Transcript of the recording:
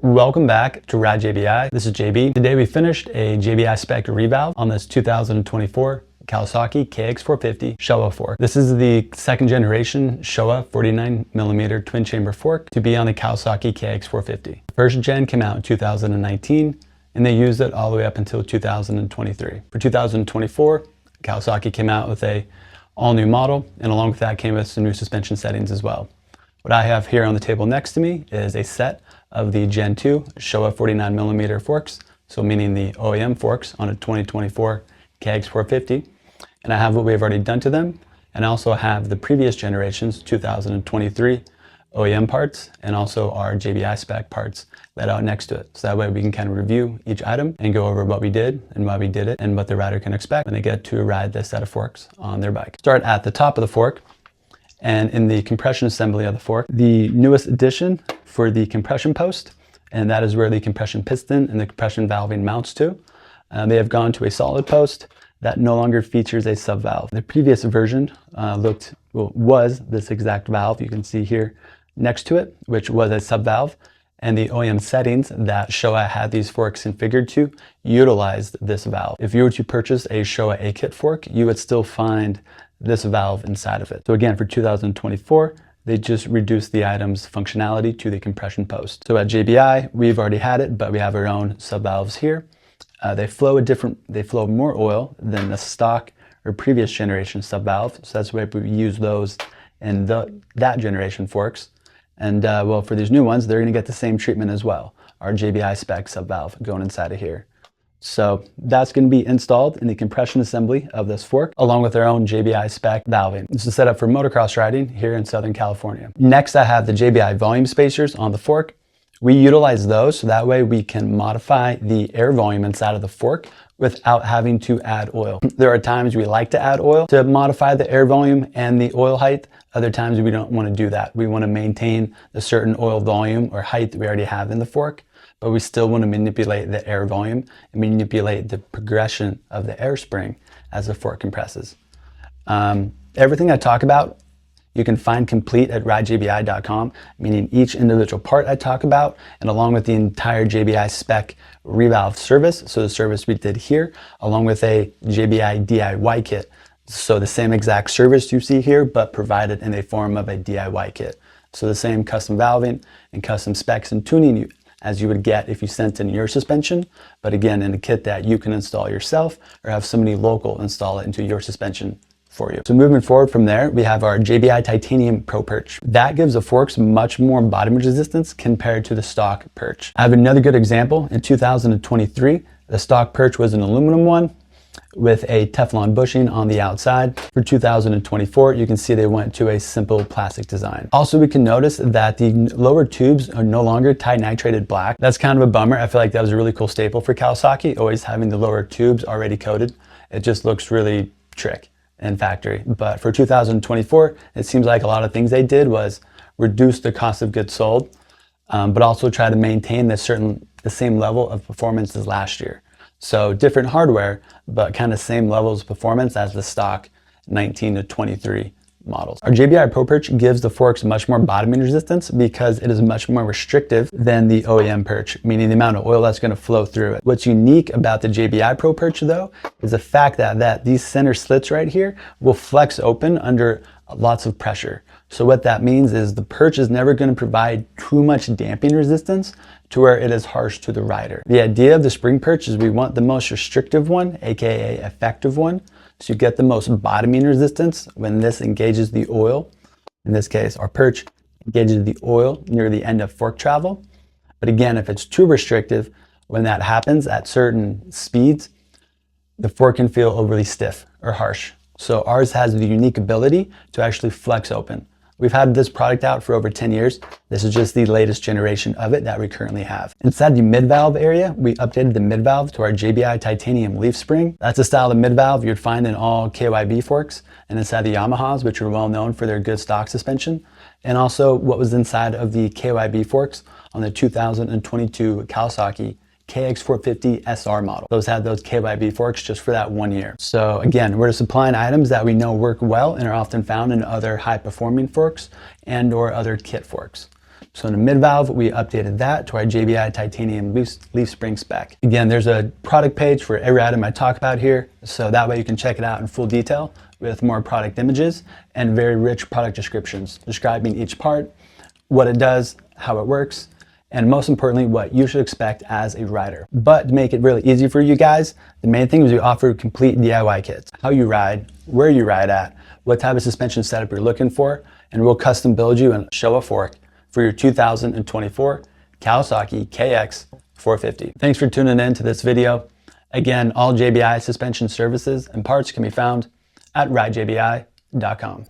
Welcome back to Rad JBI. This is JB. Today we finished a JBI Spec Revalve on this 2024 Kawasaki KX450 Showa fork. This is the second generation Showa 49mm twin chamber fork to be on the Kawasaki KX450. The first gen came out in 2019 and they used it all the way up until 2023. For 2024, Kawasaki came out with a all new model, and along with that came with some new suspension settings as well. What I have here on the table next to me is a set of the Gen 2 Showa 49mm forks, so meaning the OEM forks on a 2024 KX450. And I have what we've already done to them, and I also have the previous generations, 2023 OEM parts, and also our JBI spec parts laid out next to it. So that way we can kind of review each item and go over what we did and why we did it and what the rider can expect when they get to ride this set of forks on their bike. Start at the top of the fork. And in the compression assembly of the fork, the newest addition for the compression post, and that is where the compression piston and the compression valving mounts to. They have gone to a solid post that no longer features a sub valve. The previous version was this exact valve you can see here next to it, which was a sub valve, and the OEM settings that Showa had these forks configured to utilized this valve. If you were to purchase a Showa A-kit fork, you would still find this valve inside of it. So again, for 2024, they just reduced the item's functionality to the compression post. So at JBI, we've already had it, but we have our own sub valves here. They flow more oil than the stock or previous generation sub valve. So that's why we use those in that generation forks. And well, for these new ones, they're gonna get the same treatment as well. Our JBI spec sub valve going inside of here. So that's going to be installed in the compression assembly of this fork, along with our own JBI spec valving. This is set up for motocross riding here in Southern California. Next, I have the JBI volume spacers on the fork. We utilize those so that way we can modify the air volume inside of the fork without having to add oil. There are times we like to add oil to modify the air volume and the oil height. Other times we don't want to do that. We want to maintain the certain oil volume or height that we already have in the fork, but we still want to manipulate the air volume and manipulate the progression of the air spring as the fork compresses. Everything I talk about, you can find complete at ridejbi.com, meaning each individual part I talk about, and along with the entire JBI spec Revalve service, so the service we did here, along with a JBI DIY kit. So the same exact service you see here, but provided in a form of a DIY kit. So the same custom valving and custom specs and tuning as you would get if you sent in your suspension, but again, in a kit that you can install yourself or have somebody local install it into your suspension for you. So moving forward from there, we have our JBI Titanium Pro Perch. That gives the forks much more bottom resistance compared to the stock perch. I have another good example. In 2023, the stock perch was an aluminum one with a Teflon bushing on the outside. For 2024, you can see they went to a simple plastic design. Also, we can notice that the lower tubes are no longer tinitrated black. That's kind of a bummer. I feel like that was a really cool staple for Kawasaki, always having the lower tubes already coated. It just looks really trick and factory. But for 2024, it seems like a lot of things they did was reduce the cost of goods sold, but also try to maintain the same level of performance as last year. So different hardware, but kind of same levels of performance as the stock 19 to 23 models. Our JBI Pro Perch gives the forks much more bottoming resistance because it is much more restrictive than the OEM perch, meaning the amount of oil that's going to flow through it. What's unique about the JBI Pro Perch though, is the fact that these center slits right here will flex open under lots of pressure. So what that means is the perch is never going to provide too much damping resistance to where it is harsh to the rider. The idea of the spring perch is we want the most restrictive one, aka effective one, so you get the most bottoming resistance when this engages the oil. In this case, our perch engages the oil near the end of fork travel. But again, if it's too restrictive, when that happens at certain speeds, the fork can feel overly stiff or harsh. So ours has the unique ability to actually flex open. We've had this product out for over 10 years. This is just the latest generation of it that we currently have. Inside the mid-valve area, we updated the mid-valve to our JBI Titanium Leaf Spring. That's a style of mid-valve you'd find in all KYB forks and inside the Yamahas, which are well known for their good stock suspension. And also what was inside of the KYB forks on the 2022 Kawasaki KX450 SR model. Those had those KYB forks just for that 1 year. So again, we're supplying items that we know work well and are often found in other high performing forks and or other kit forks. So in the mid valve, we updated that to our JBI titanium leaf spring spec. Again, there's a product page for every item I talk about here, so that way you can check it out in full detail with more product images and very rich product descriptions describing each part, what it does, how it works, and most importantly, what you should expect as a rider. But to make it really easy for you guys, the main thing is we offer complete DIY kits. How you ride, where you ride at, what type of suspension setup you're looking for, and we'll custom build you a Showa fork for your 2024 Kawasaki KX450. Thanks for tuning in to this video. Again, all JBI suspension services and parts can be found at ridejbi.com.